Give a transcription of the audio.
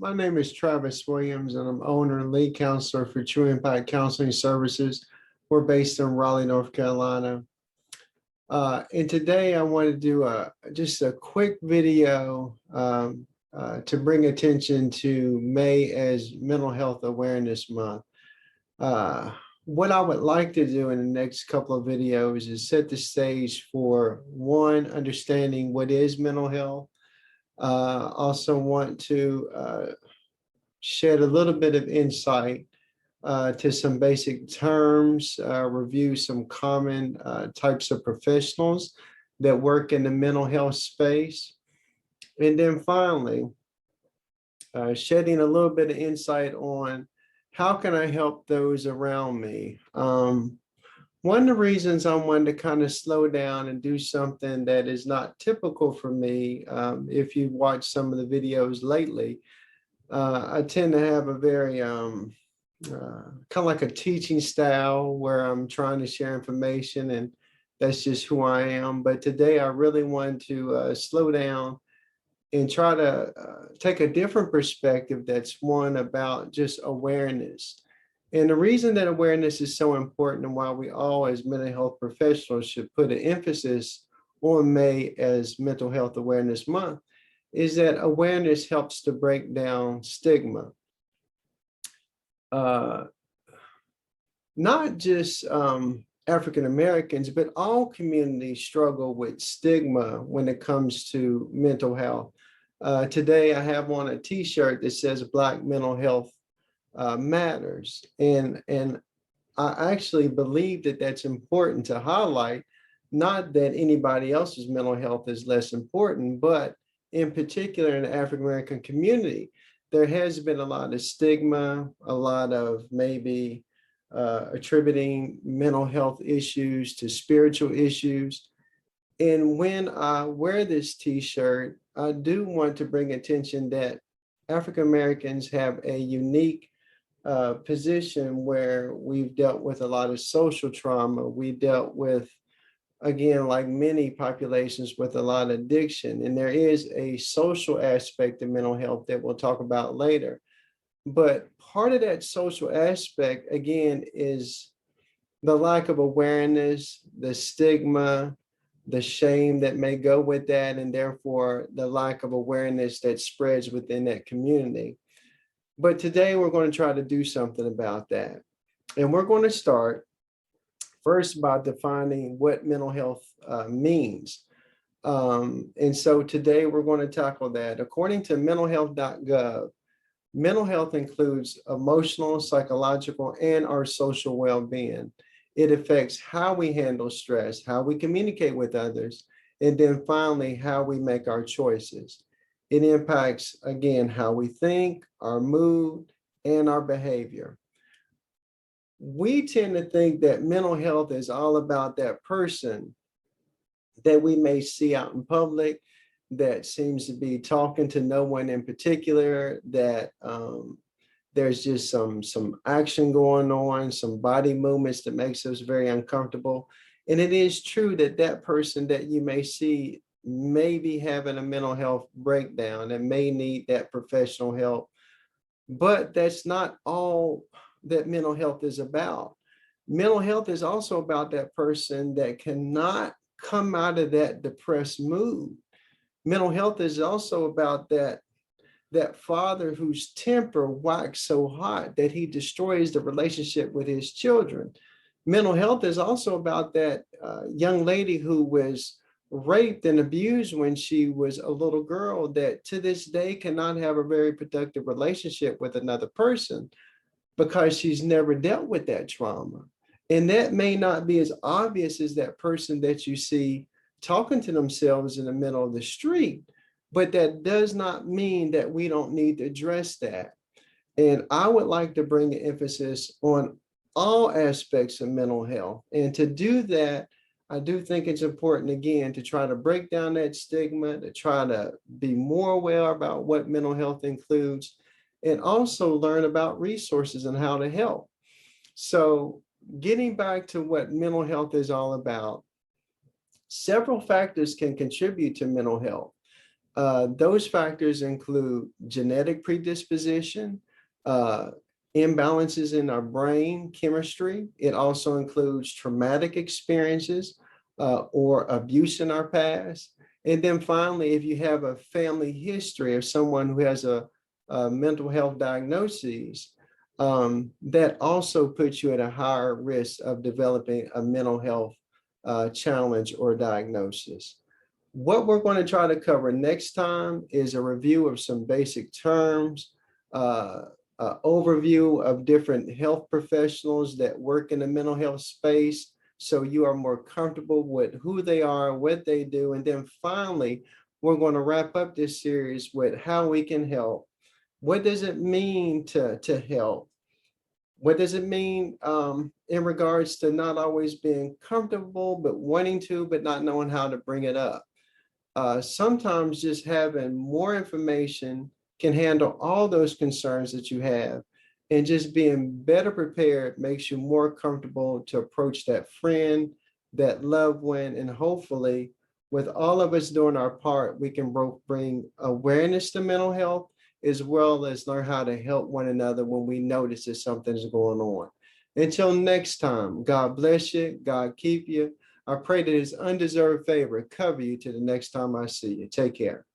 My name is Travis Williams, and I'm owner and lead counselor for True Impact Counseling Services. We're based in Raleigh, North Carolina. And today I want to do just a quick video to bring attention to May as Mental Health Awareness Month. What I would like to do in the next couple of videos is set the stage for one, understanding what is mental health. Also want to shed a little bit of insight to some basic terms, review some common types of professionals that work in the mental health space. And then finally, shedding a little bit of insight on how can I help those around me. One of the reasons I wanted to kind of slow down and do something that is not typical for me, if you've watched some of the videos lately, I tend to have a very kind of like a teaching style where I'm trying to share information, and that's just who I am. But today I really wanted to slow down and try to take a different perspective that's one about just awareness. And the reason that awareness is so important, and why we all as mental health professionals should put an emphasis on May as Mental Health Awareness Month, is that awareness helps to break down stigma. Not just African Americans, but all communities struggle with stigma when it comes to mental health. Today, I have on a T-shirt that says Black Mental Health Matters. And I actually believe that that's important to highlight, not that anybody else's mental health is less important, but in particular in the African American community, there has been a lot of stigma, a lot of maybe attributing mental health issues to spiritual issues. And when I wear this T-shirt, I do want to bring attention that African Americans have a unique position where we've dealt with a lot of social trauma. We dealt with, again, like many populations, with a lot of addiction. And there is a social aspect of mental health that we'll talk about later. But part of that social aspect, again, is the lack of awareness, the stigma, the shame that may go with that, and therefore the lack of awareness that spreads within that community. But today we're going to try to do something about that. And we're going to start first by defining what mental health means. And so today we're going to tackle that. According to mentalhealth.gov, mental health includes emotional, psychological, and our social well-being. It affects how we handle stress, how we communicate with others, and then finally, how we make our choices. It impacts, again, how we think, our mood, and our behavior. We tend to think that mental health is all about that person that we may see out in public that seems to be talking to no one in particular, that there's just some action going on, some body movements that makes us very uncomfortable. And it is true that that person that you may see may be having a mental health breakdown and may need that professional help. But that's not all that mental health is about. Mental health is also about that person that cannot come out of that depressed mood. Mental health is also about that father whose temper waxes so hot that he destroys the relationship with his children. Mental health is also about that young lady who was raped and abused when she was a little girl, that to this day cannot have a very productive relationship with another person because she's never dealt with that trauma. And that may not be as obvious as that person that you see talking to themselves in the middle of the street, but that does not mean that we don't need to address that. And I would like to bring an emphasis on all aspects of mental health. And to do that, I do think it's important, again, to try to break down that stigma, to try to be more aware about what mental health includes, and also learn about resources and how to help. So getting back to what mental health is all about, several factors can contribute to mental health. Those factors include genetic predisposition, uh, imbalances in our brain chemistry. It also includes traumatic experiences or abuse in our past. And then finally, if you have a family history of someone who has a mental health diagnosis, that also puts you at a higher risk of developing a mental health challenge or diagnosis. What we're going to try to cover next time is a review of some basic terms, overview of different health professionals that work in the mental health space, so you are more comfortable with who they are, what they do. And then finally, we're going to wrap up this series with how we can help. What does it mean to help? What does it mean in regards to not always being comfortable, but wanting to, but not knowing how to bring it up? Sometimes just having more information can handle all those concerns that you have, and just being better prepared makes you more comfortable to approach that friend, that loved one, and hopefully with all of us doing our part, we can both bring awareness to mental health as well as learn how to help one another when we notice that something's going on. Until next time, God bless you, God keep you. I pray that his undeserved favor cover you to the next time I see you. Take care.